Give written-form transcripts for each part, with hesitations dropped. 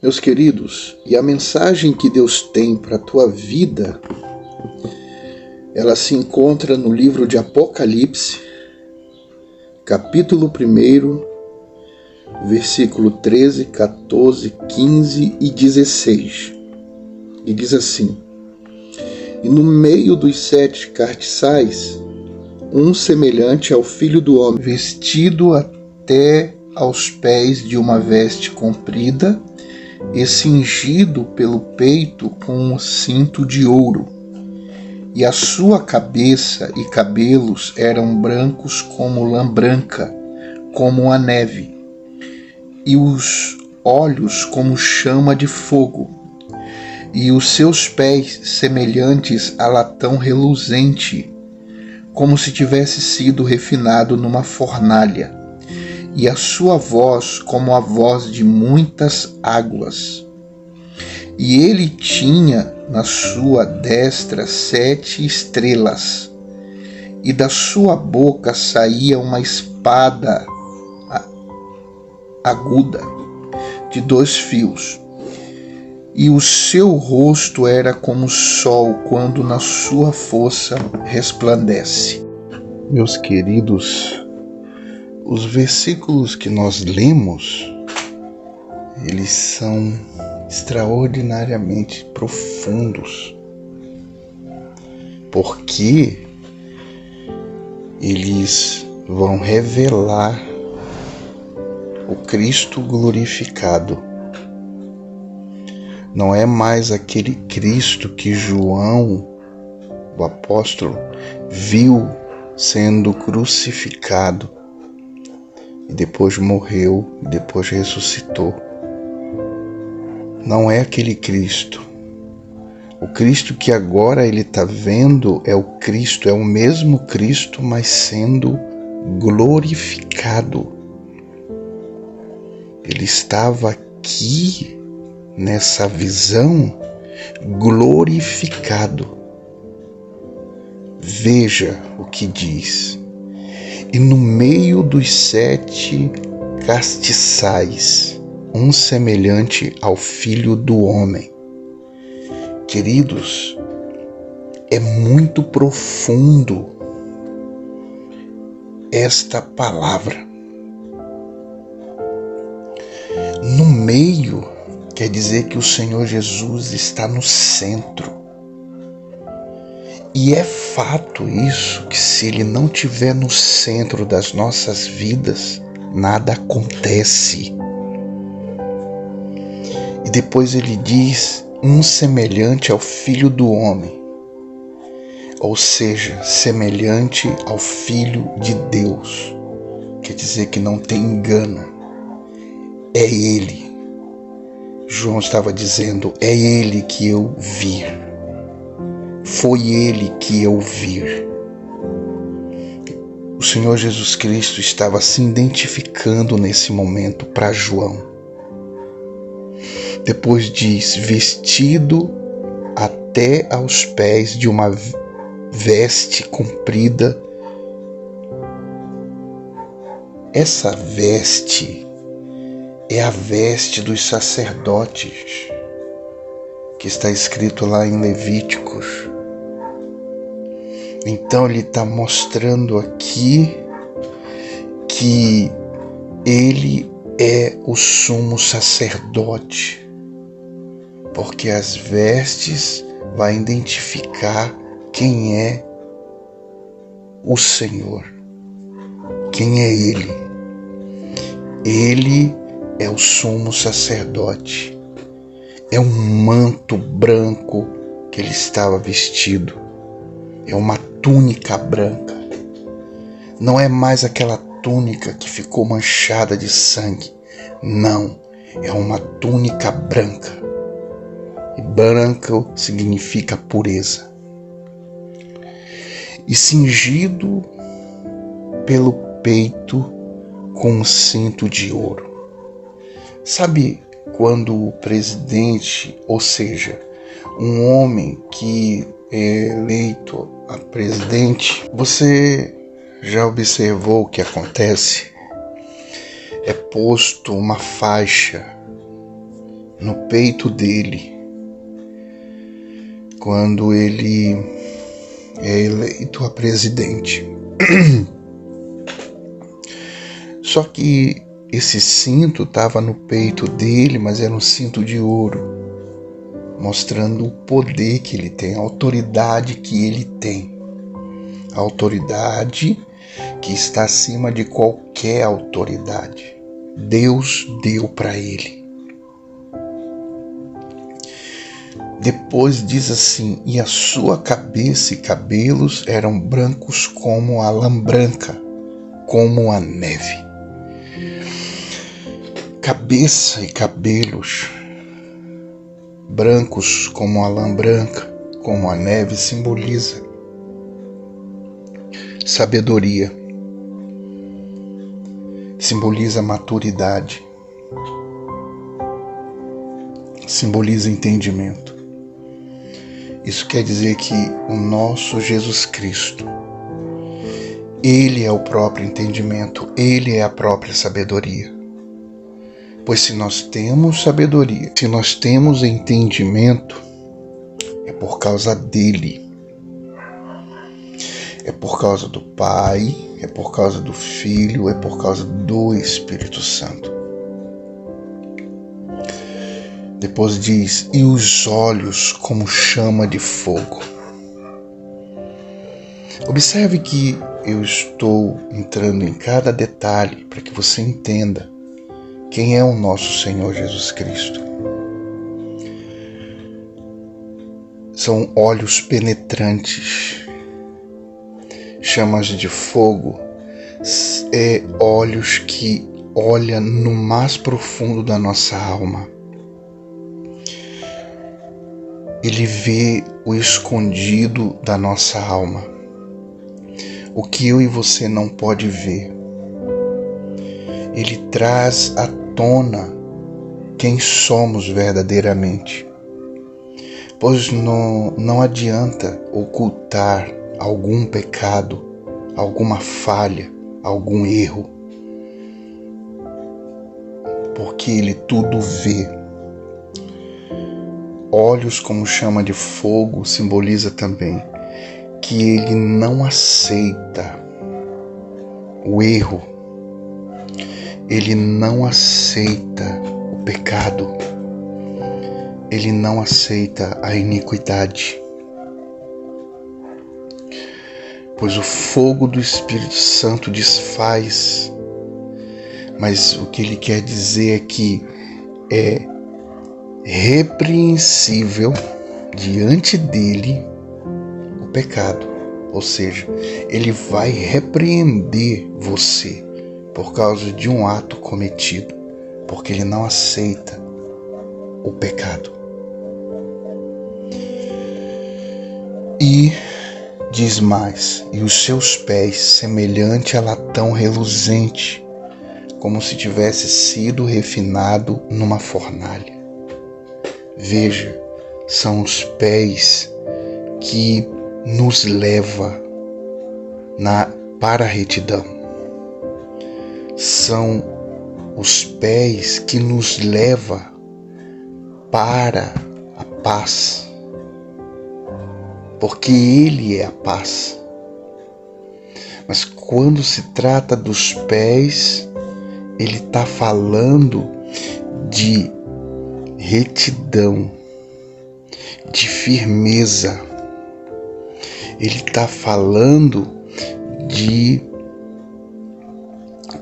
Meus queridos, e a mensagem que Deus tem para a tua vida, ela se encontra no livro de Apocalipse, capítulo 1, versículo 13, 14, 15 e 16. E diz assim: E no meio dos 7 castiçais, um semelhante ao Filho do Homem, vestido até aos pés de uma veste comprida, e cingido pelo peito com um cinto de ouro, e a sua cabeça e cabelos eram brancos como lã branca, como a neve, e os olhos como chama de fogo, e os seus pés semelhantes a latão reluzente, como se tivesse sido refinado numa fornalha, e a sua voz como a voz de muitas águas. E ele tinha na sua destra 7 estrelas, e da sua boca saía uma espada aguda de 2 fios, e o seu rosto era como o sol quando na sua força resplandece. Meus queridos, os versículos que nós lemos, eles são extraordinariamente profundos, porque eles vão revelar o Cristo glorificado. Não é mais aquele Cristo que João, o apóstolo, viu sendo crucificado, e depois morreu, e depois ressuscitou. Não é aquele Cristo. O Cristo que agora ele está vendo é o Cristo, é o mesmo Cristo, mas sendo glorificado. Ele estava aqui, nessa visão, glorificado. Veja o que diz. E no meio dos 7 castiçais, um semelhante ao Filho do Homem. Queridos, é muito profundo esta palavra. No meio quer dizer que o Senhor Jesus está no centro. E é fato isso, que se Ele não estiver no centro das nossas vidas, nada acontece. E depois ele diz, um semelhante ao Filho do Homem, ou seja, semelhante ao Filho de Deus. Quer dizer que não tem engano. É Ele. João estava dizendo, é Ele que eu vi. Foi Ele que eu vi. O Senhor Jesus Cristo estava se identificando nesse momento para João. Depois diz, vestido até aos pés de uma veste comprida. Essa veste é a veste dos sacerdotes, que está escrito lá em Levíticos. Então ele está mostrando aqui que ele é o sumo sacerdote, porque as vestes vai identificar quem é o Senhor, quem é Ele. Ele é o sumo sacerdote, é um manto branco que ele estava vestido, é uma túnica branca, não é mais aquela túnica que ficou manchada de sangue, não, é uma túnica branca, e branco significa pureza, e cingido pelo peito com um cinto de ouro. Sabe quando o presidente, ou seja, um homem que é eleito a presidente, você já observou o que acontece? É posto uma faixa no peito dele, quando ele é eleito a presidente. Só que esse cinto estava no peito dele, mas era um cinto de ouro, mostrando o poder que ele tem, a autoridade que ele tem. A autoridade que está acima de qualquer autoridade. Deus deu para ele. Depois diz assim: e a sua cabeça e cabelos eram brancos como a lã branca, como a neve. Cabeça e cabelos brancos como a lã branca, como a neve, simboliza sabedoria, simboliza maturidade, simboliza entendimento. Isso quer dizer que o nosso Jesus Cristo, Ele é o próprio entendimento, Ele é a própria sabedoria. Pois se nós temos sabedoria, se nós temos entendimento, é por causa dele. É por causa do Pai, é por causa do Filho, é por causa do Espírito Santo. Depois diz: e os olhos como chama de fogo. Observe que eu estou entrando em cada detalhe para que você entenda quem é o nosso Senhor Jesus Cristo. São olhos penetrantes, chamas de fogo, olhos que olham no mais profundo da nossa alma. Ele vê o escondido da nossa alma, o que eu e você não pode ver. Ele traz à tona quem somos verdadeiramente, pois não adianta ocultar algum pecado, alguma falha, algum erro, porque Ele tudo vê. Olhos como chama de fogo simboliza também que Ele não aceita o erro, Ele não aceita o pecado, Ele não aceita a iniquidade. Pois o fogo do Espírito Santo desfaz, mas o que ele quer dizer é que é repreensível diante dele o pecado. Ou seja, ele vai repreender você por causa de um ato cometido, porque ele não aceita o pecado. E diz mais: e os seus pés semelhante a latão reluzente, como se tivesse sido refinado numa fornalha. Veja, são os pés que nos leva para a retidão. São os pés que nos leva para a paz, porque Ele é a paz. Mas quando se trata dos pés, Ele está falando de retidão, de firmeza. Ele está falando de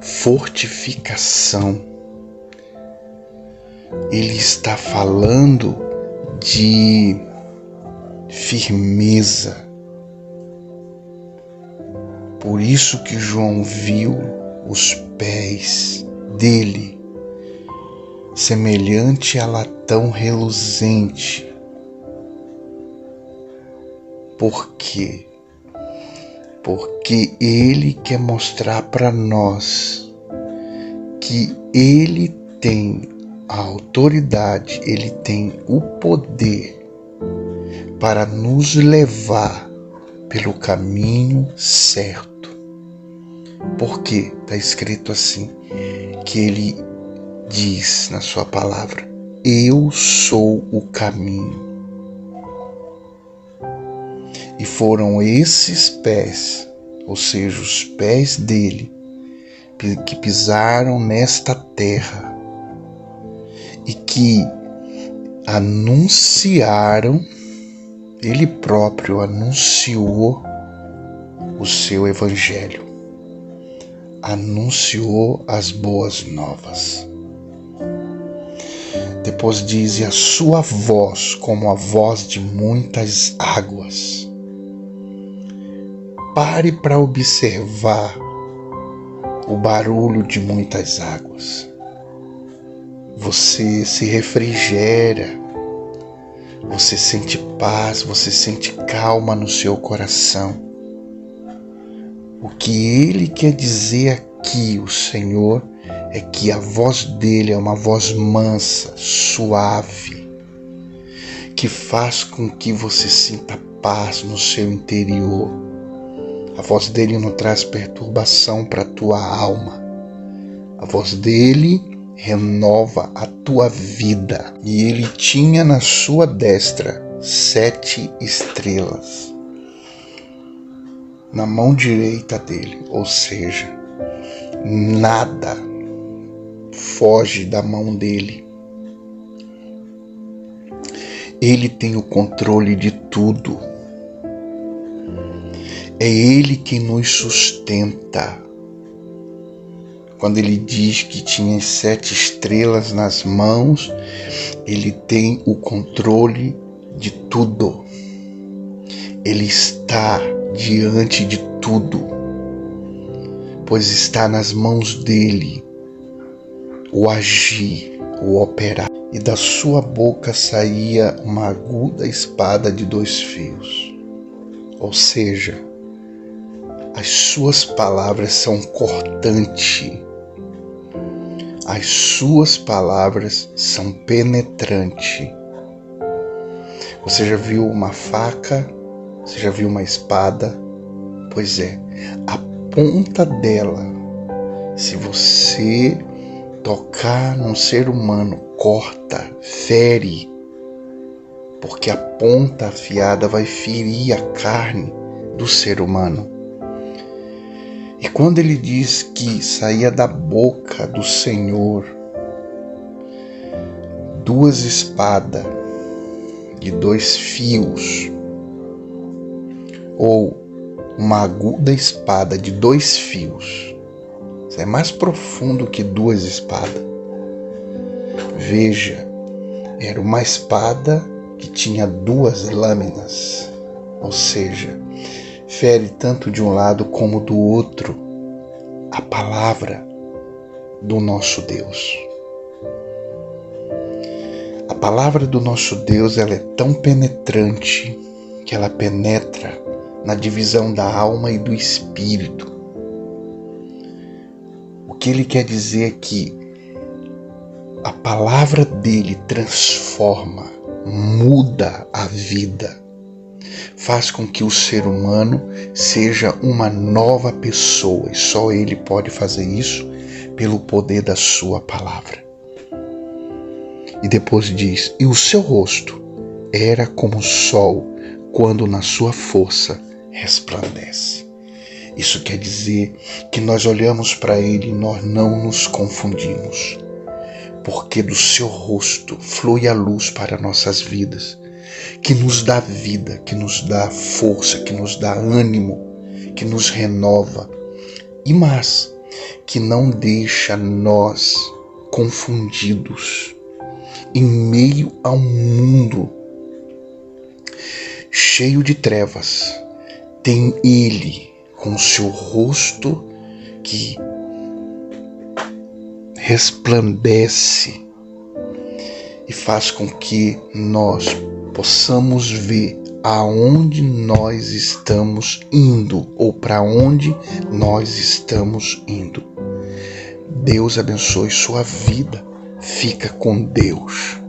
fortificação. Ele está falando de firmeza. Por isso que João viu os pés dele semelhante a latão reluzente. Por quê? Porque ele quer mostrar para nós que ele tem a autoridade, ele tem o poder para nos levar pelo caminho certo. Porque está escrito assim, que ele diz na sua palavra: eu sou o caminho. E foram esses pés, ou seja, os pés dele, que pisaram nesta terra e que anunciaram, ele próprio anunciou o seu evangelho, anunciou as boas novas. Depois diz, e a sua voz como a voz de muitas águas. Pare para observar o barulho de muitas águas. Você se refrigera, você sente paz, você sente calma no seu coração. O que ele quer dizer aqui, o Senhor, é que a voz dele é uma voz mansa, suave, que faz com que você sinta paz no seu interior. A voz dele não traz perturbação para a tua alma. A voz dele renova a tua vida. E ele tinha na sua destra 7 estrelas na mão direita dele, ou seja, nada foge da mão dele. Ele tem o controle de tudo. É ele quem nos sustenta. Quando ele diz que tinha 7 estrelas nas mãos, ele tem o controle de tudo. Ele está diante de tudo, pois está nas mãos dele o agir, o operar. E da sua boca saía uma aguda espada de 2 fios. Ou seja, as suas palavras são cortantes. As suas palavras são penetrantes. Você já viu uma faca? Você já viu uma espada? Pois é, a ponta dela, se você tocar num ser humano, corta, fere, porque a ponta afiada vai ferir a carne do ser humano. E quando ele diz que saía da boca do Senhor 2 espadas de 2 fios, ou uma aguda espada de 2 fios, isso é mais profundo que 2 espadas. Veja, era uma espada que tinha 2 lâminas, ou seja, fere tanto de um lado como do outro a palavra do nosso Deus. A palavra do nosso Deus, ela é tão penetrante que ela penetra na divisão da alma e do espírito. O que ele quer dizer é que a palavra dele transforma, muda a vida, faz com que o ser humano seja uma nova pessoa, e só ele pode fazer isso pelo poder da sua palavra. E depois diz, e o seu rosto era como o sol quando na sua força resplandece. Isso quer dizer que nós olhamos para ele e nós não nos confundimos, porque do seu rosto flui a luz para nossas vidas, que nos dá vida, que nos dá força, que nos dá ânimo, que nos renova, e mais, que não deixa nós confundidos em meio a um mundo cheio de trevas. Tem ele com o seu rosto que resplandece e faz com que nós possamos ver aonde nós estamos indo ou para onde nós estamos indo. Deus abençoe sua vida. Fica com Deus.